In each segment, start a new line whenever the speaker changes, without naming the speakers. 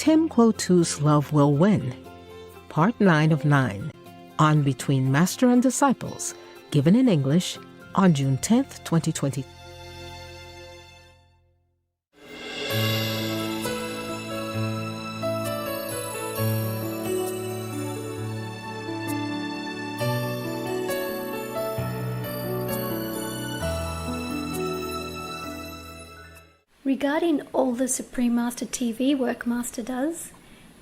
Tim Quotu's Love Will Win, Part 9 of 9, on Between Master and Disciples, given in English on June 10th, 2020.
Regarding all the Supreme Master TV work Master does,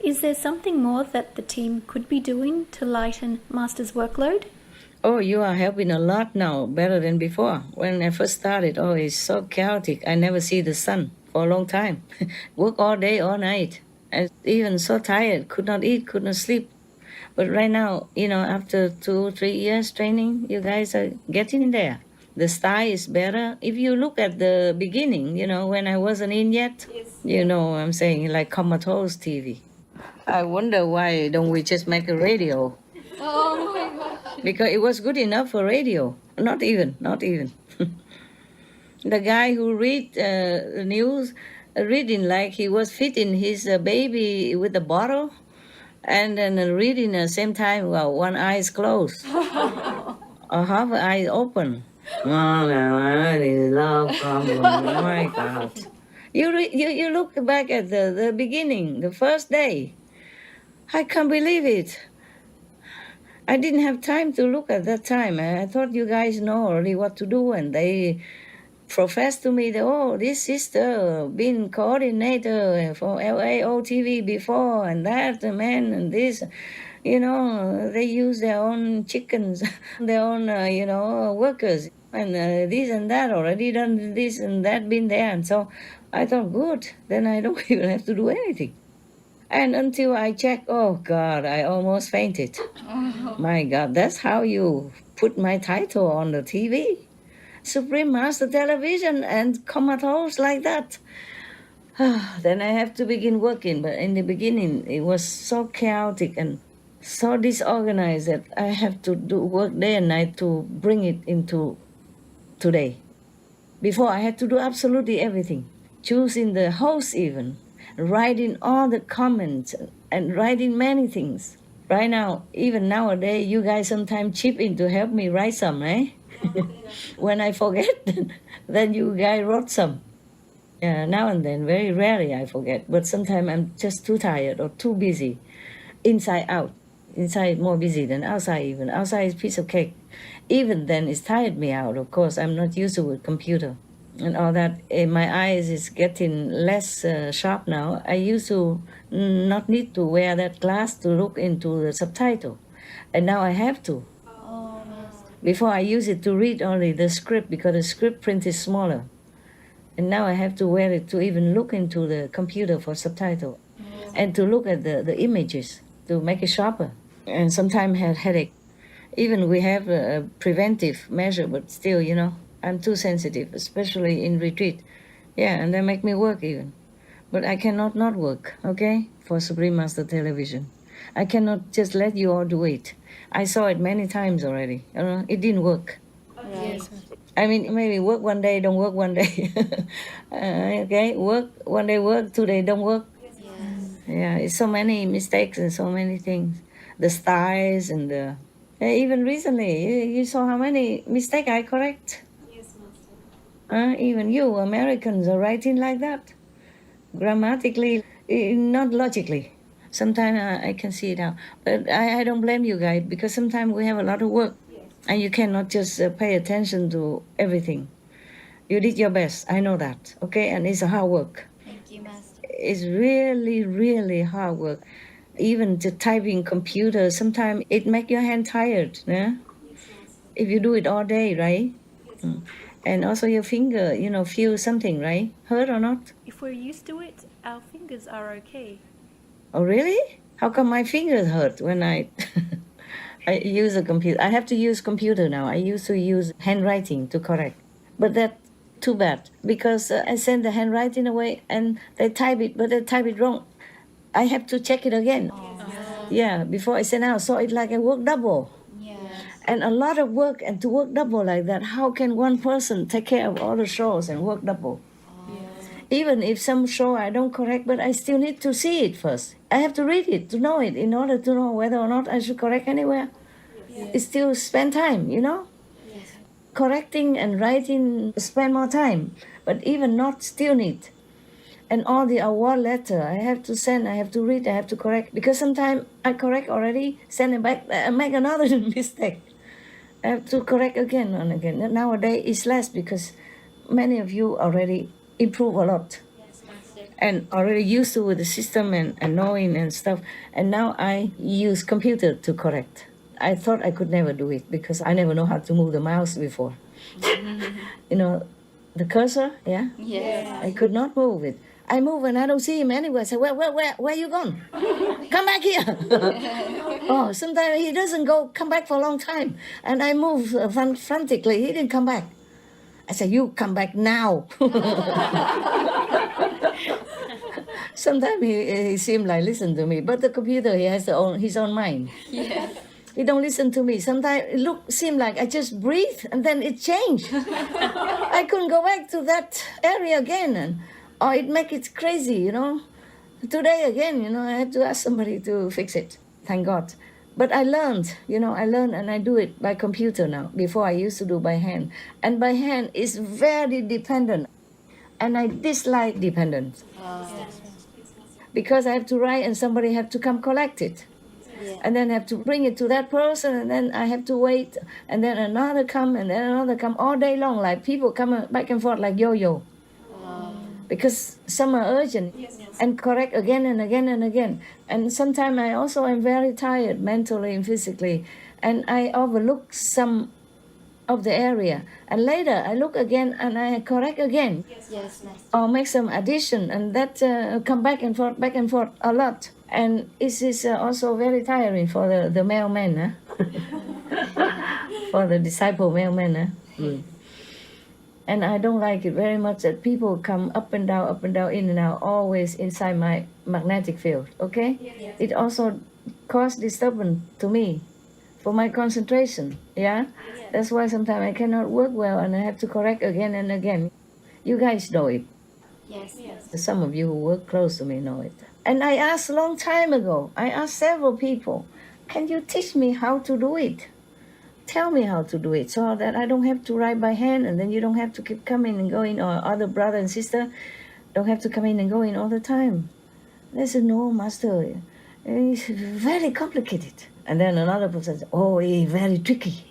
is there something more that the team could be doing to lighten Master's workload?
Oh, you are helping a lot now, better than before. When I first started, it's so chaotic. I never see the sun for a long time. Work all day, all night. And even so tired, could not eat, could not sleep. But right now, after 2-3 years training, you guys are getting there. The style is better. If you look at the beginning, when I wasn't in yet, yes. I'm saying like comatose TV. I wonder why don't we just make a radio?
Oh my gosh.
Because it was good enough for radio. Not even. The guy who read the news, reading like he was feeding his baby with a bottle, and then reading at the same time, one eye is closed. Or half an eye open. Oh my God. You look back at the beginning, the first day. I can't believe it. I didn't have time to look at that time. I thought you guys know already what to do, and they professed to me that, this sister been coordinator for LAOTV before, and that, man, and this. They use their own chickens, their own, workers, and this and that, already done this and that, been there. And so I thought, good, then I don't even have to do anything. And until I checked, oh, God, I almost fainted. Oh. My God, that's how you put my title on the TV. Supreme Master Television and comatose like that. Then I have to begin working. But in the beginning, it was so chaotic and so disorganized that I have to do work day and night to bring it into today. Before, I had to do absolutely everything. Choosing the host even, writing all the comments, and writing many things. Right now, even nowadays, you guys sometimes chip in to help me write some, eh? When I forget, then you guys wrote some. Yeah, now and then, very rarely I forget. But sometimes I'm just too tired or too busy, inside out. Inside more busy than outside even. Outside is a piece of cake. Even then, it's tired me out, of course. I'm not used to a computer and all that. My eyes is getting less sharp now. I used to not need to wear that glass to look into the subtitle. And now I have to.
Oh,
Before I use it to read only the script because the script print is smaller. And now I have to wear it to even look into the computer for subtitle. And to look at the images to make it sharper. And sometimes had headache. Even we have a preventive measure, but still, I'm too sensitive, especially in retreat. Yeah, and they make me work even. But I cannot not work, okay, for Supreme Master Television. I cannot just let you all do it. I saw it many times already. It didn't work.
Yes.
I mean, maybe work one day, don't work one day. Okay, work one day, work 2 days, don't work.
Yes.
Yeah, it's so many mistakes and so many things. The styles and even recently, you saw how many mistakes I correct.
Yes, Master.
Even you, Americans, are writing like that. Grammatically, not logically. Sometimes I can see it now. But I don't blame you guys because sometimes we have a lot of work.
Yes.
And you cannot just pay attention to everything. You did your best, I know that, okay? And it's a hard work.
Thank you, Master.
It's really, really hard work. Even the typing computer, sometimes it make your hand tired, yeah?
Yes, Master.
If you do it all day, right?
Yes.
And also your finger, feel something, right? Hurt or not?
If we're used to it, our fingers are okay.
Oh, really? How come my fingers hurt when I use a computer? I have to use computer now. I used to use handwriting to correct. But that's too bad because I send the handwriting away and they type it, but they type it wrong. I have to check it again. Yeah, before I send out. So it's like I work double.
Yes.
And a lot of work, and to work double like that, how can one person take care of all the shows and work double?
Yes.
Even if some show I don't correct, but I still need to see it first. I have to read it to know it in order to know whether or not I should correct anywhere. It still spend time, you know? Correcting and writing spend more time, but even not still need. And all the award letter I have to send, I have to read, I have to correct. Because sometimes I correct already, send it back, I make another mistake. I have to correct again and again. Nowadays it's less because many of you already improve a lot. And already used to with the system and knowing and stuff. And now I use computer to correct. I thought I could never do it because I never know how to move the mouse before. You know, the cursor, yeah?
Yes.
I could not move it. I move and I don't see him anywhere. I say, where you gone? Come back here. Oh, sometimes he doesn't come back for a long time. And I move frantically. He didn't come back. I said, you come back now. Sometimes he seemed like listen to me, but the computer, he has his own mind.
Yes.
He don't listen to me. Sometimes it seem like I just breathe and then it changed. I couldn't go back to that area again, or it make it crazy, you know. Today again, you know, I had to ask somebody to fix it. Thank God. But I learned and I do it by computer now. Before I used to do by hand. And by hand is very dependent. And I dislike dependence. Because I have to write and somebody have to come collect it.
Yeah.
And then have to bring it to that person and then I have to wait. And then another come and then another come all day long. Like people come back and forth like yo-yo. Because some are urgent and correct again and again and again. And sometimes I also am very tired mentally and physically. And I overlook some of the area. And later I look again and I correct again.
Yes, Master.
Or make some addition. And that come back and forth a lot. And it is also very tiring for the mailman. For the disciple mailman. And I don't like it very much that people come up and down, in and out, always inside my magnetic field, okay?
Yes.
It also causes disturbance to me for my concentration, yeah?
Yes.
That's why sometimes I cannot work well and I have to correct again and again. You guys know it.
Yes.
Some of you who work close to me know it. And I asked a long time ago, I asked several people, can you teach me how to do it? Tell me how to do it so that I don't have to write by hand and then you don't have to keep coming and going, or other brother and sister don't have to come in and go in all the time. They said, no, Master, it's very complicated. And then another person said, oh, it's very tricky.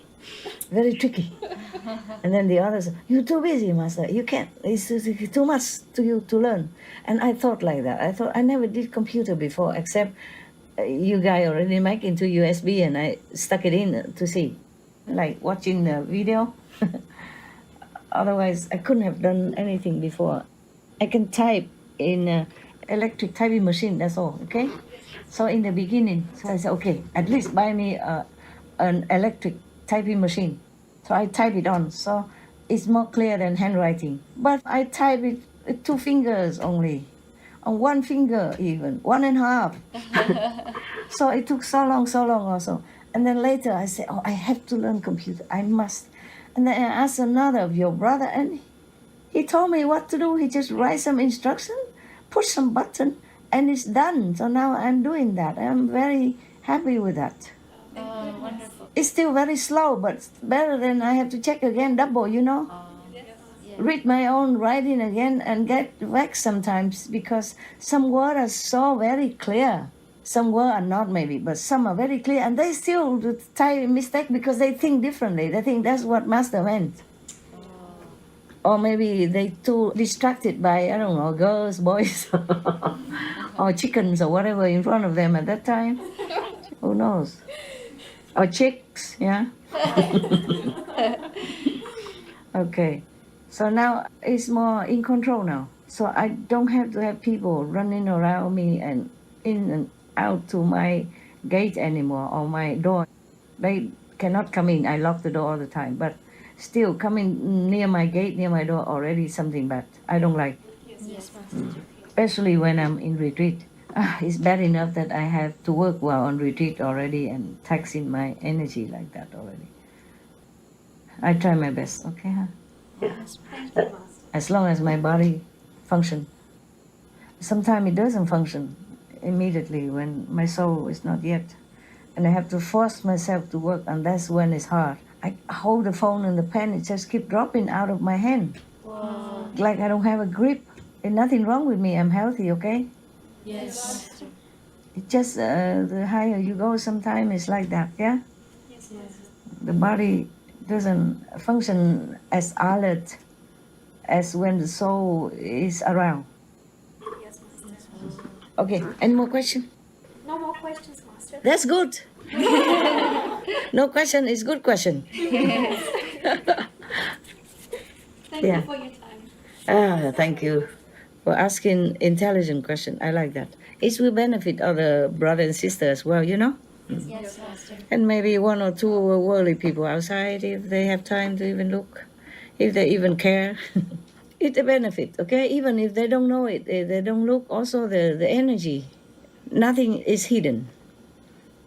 And then the others, you're too busy, Master. You can't. It's too much to you to learn. And I thought like that. I thought I never did computer before, except you guys already make into USB and I stuck it in to see. Like watching the video. Otherwise, I couldn't have done anything before. I can type in an electric typing machine, that's all, okay? So in the beginning, so I said, okay, at least buy me an electric typing machine. So I type it on, so it's more clear than handwriting. But I type it with 2 fingers only, on 1 finger even, 1.5. So it took so long also. And then later I said, oh, I have to learn computer, I must. And then I asked another of your brother, and he told me what to do. He just write some instruction, push some button, and it's done. So now I'm doing that. I'm very happy with that.
Oh, wonderful.
It's still very slow, but better than I have to check again, double, you know.
Yes.
Read my own writing again and get vexed sometimes because some words are so very clear. Some words are not maybe, but some are very clear, and they still type mistake because they think differently. They think that's what Master meant. Or maybe they too distracted by, I don't know, girls, boys, or chickens or whatever in front of them at that time. Who knows? Or chicks, yeah? Okay. So now it's more in control now. So I don't have to have people running around me and in and out to my gate anymore or my door. They cannot come in. I lock the door all the time. But still coming near my gate, near my door, already something bad. I don't like.
Yes, Master.
Especially when I'm in retreat. It's bad enough that I have to work while on retreat already and taxing my energy like that already. I try my best, okay? Huh?
Yes. Thank you, Master.
As long as my body function. Sometimes it doesn't function immediately when my soul is not yet. And I have to force myself to work, and that's when it's hard. I hold the phone and the pen, it just keeps dropping out of my hand.
Wow.
Like I don't have a grip. There's nothing wrong with me, I'm healthy, okay?
Yes, Master.
It's just the higher you go, sometimes it's like that, yeah?
Yes, Master.
The body doesn't function as alert as when the soul is around.
Yes, Master.
Okay, any more questions?
No more questions, Master.
That's good. No question is good question.
Thank
Yeah.
you for your time.
Thank you for asking intelligent question. I like that. It will benefit other brother and sister as well, you know?
Yes, Master.
And maybe one or two worldly people outside if they have time to even look, if they even care. It's a benefit, okay? Even if they don't know it, if they don't look, also the energy. Nothing is hidden.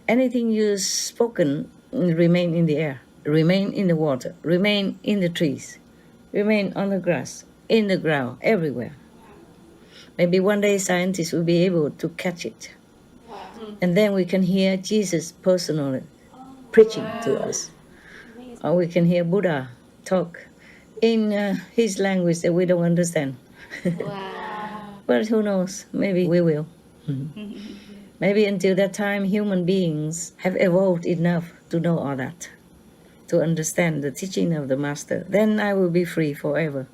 Anything you spoken remain in the air, remain in the water, remain in the trees, remain on the grass, in the ground, everywhere. Maybe one day scientists will be able to catch it. And then we can hear Jesus personally preaching to us. Or we can hear Buddha talk in his language that we don't understand.
Wow.
But who knows? Maybe we will. Maybe until that time, human beings have evolved enough to know all that, to understand the teaching of the Master. Then I will be free forever.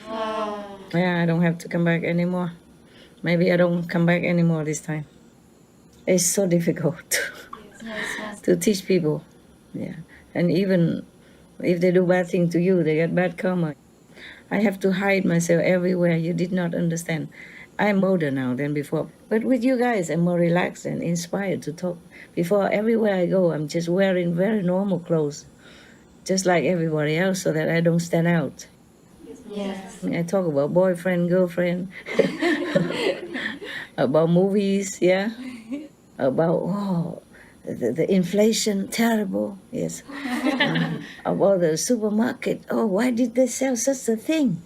Wow.
Yeah, I don't have to come back anymore. Maybe I don't come back anymore this time. It's so difficult
Yes, Master.
to teach people. Yeah, and even if they do bad thing to you, they get bad karma. I have to hide myself everywhere. You did not understand. I'm older now than before. But with you guys, I'm more relaxed and inspired to talk. Before, everywhere I go, I'm just wearing very normal clothes, just like everybody else, so that I don't stand out.
Yes.
I talk about boyfriend, girlfriend, about movies, yeah, about the inflation, terrible, yes. About the supermarket, why did they sell such a thing?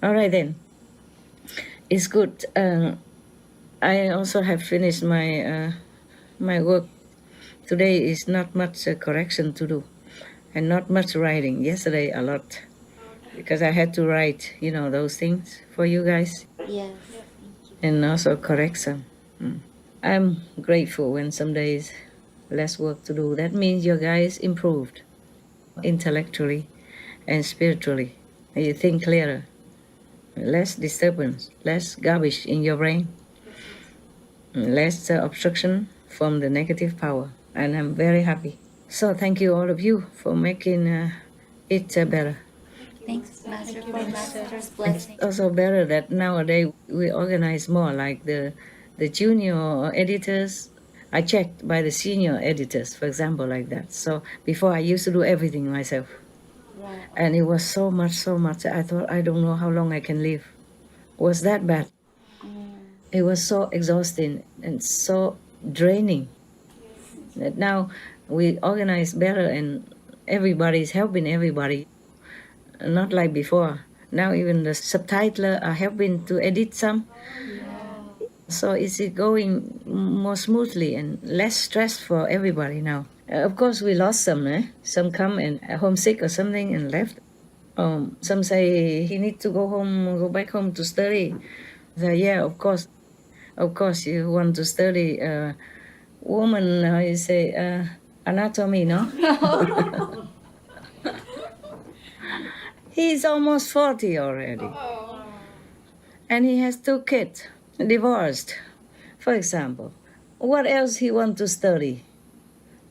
All right then, it's good. I also have finished my my work. Today is not much correction to do, and not much writing. Yesterday a lot, because I had to write, those things for you guys,
Yes.
and also correct some. I'm grateful when some days less work to do. That means your guys improved intellectually and spiritually. You think clearer, less disturbance, less garbage in your brain, less obstruction from the negative power. And I'm very happy. So thank you all of you for making it better.
Thanks, Master, for Master's
It's
blessing.
also better that nowadays we organize more, like the junior editors are checked by the senior editors, for example, like that. So before I used to do everything myself.
Wow.
And it was so much, I thought, I don't know how long I can live. It was that bad. It was so exhausting and so draining. That now we organize better and everybody's helping everybody. Not like before. Now even the subtitler are helping to edit some. So it's going more smoothly and less stress for everybody now. Of course, we lost some. Some come and homesick or something and left. Some say he need to go back home to study. So yeah, of course, you want to study. Woman, how you say, anatomy, no? He's almost 40 already. And he has 2 kids, divorced, for example. What else he want to study?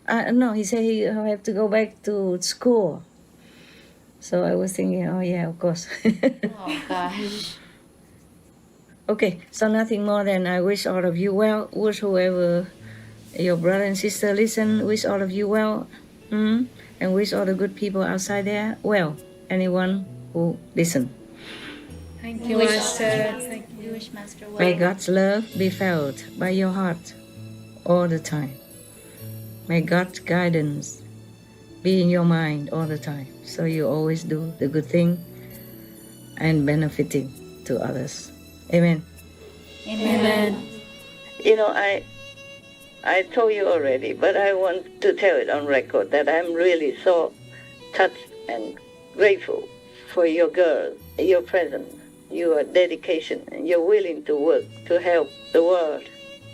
No, he said he have to go back to school. So I was thinking, oh yeah, of course.
Oh, gosh.
Okay, so nothing more than I wish all of you well. Wish whoever your brother and sister listen, wish all of you well. And wish all the good people outside there well. Anyone who listen.
Thank you, Master. Thank you.
We wish Master well.
May God's love be felt by your heart all the time. May God's guidance be in your mind all the time. So you always do the good thing and benefiting to others. Amen.
Amen.
You know, I told you already, but I want to tell it on record that I'm really so touched and grateful for your girls, your presence, your dedication, and your willing to work to help the world.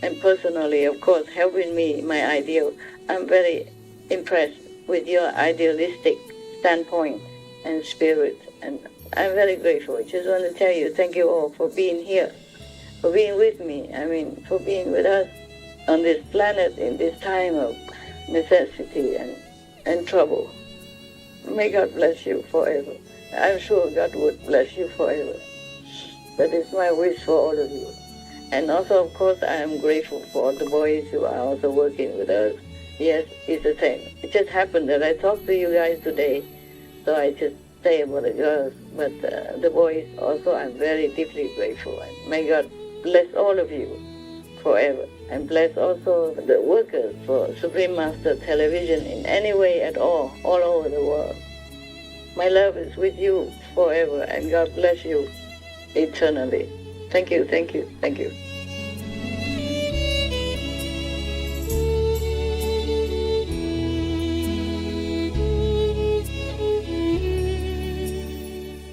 And personally, of course, helping me, my ideal. I'm very impressed with your idealistic standpoint and spirit, and I'm very grateful. I just want to tell you, thank you all for being here, for being with me, for being with us on this planet in this time of necessity and trouble. May God bless you forever. I'm sure God would bless you forever. That is my wish for all of you. And also, of course, I am grateful for all the boys who are also working with us. Yes, it's the same. It just happened that I talked to you guys today, so I just say about the girls. But the boys also, I'm very deeply grateful. And may God bless all of you forever. And bless also the workers for Supreme Master Television in any way at all over the world. My love is with you forever, and God bless you eternally. Thank you, thank you, thank you.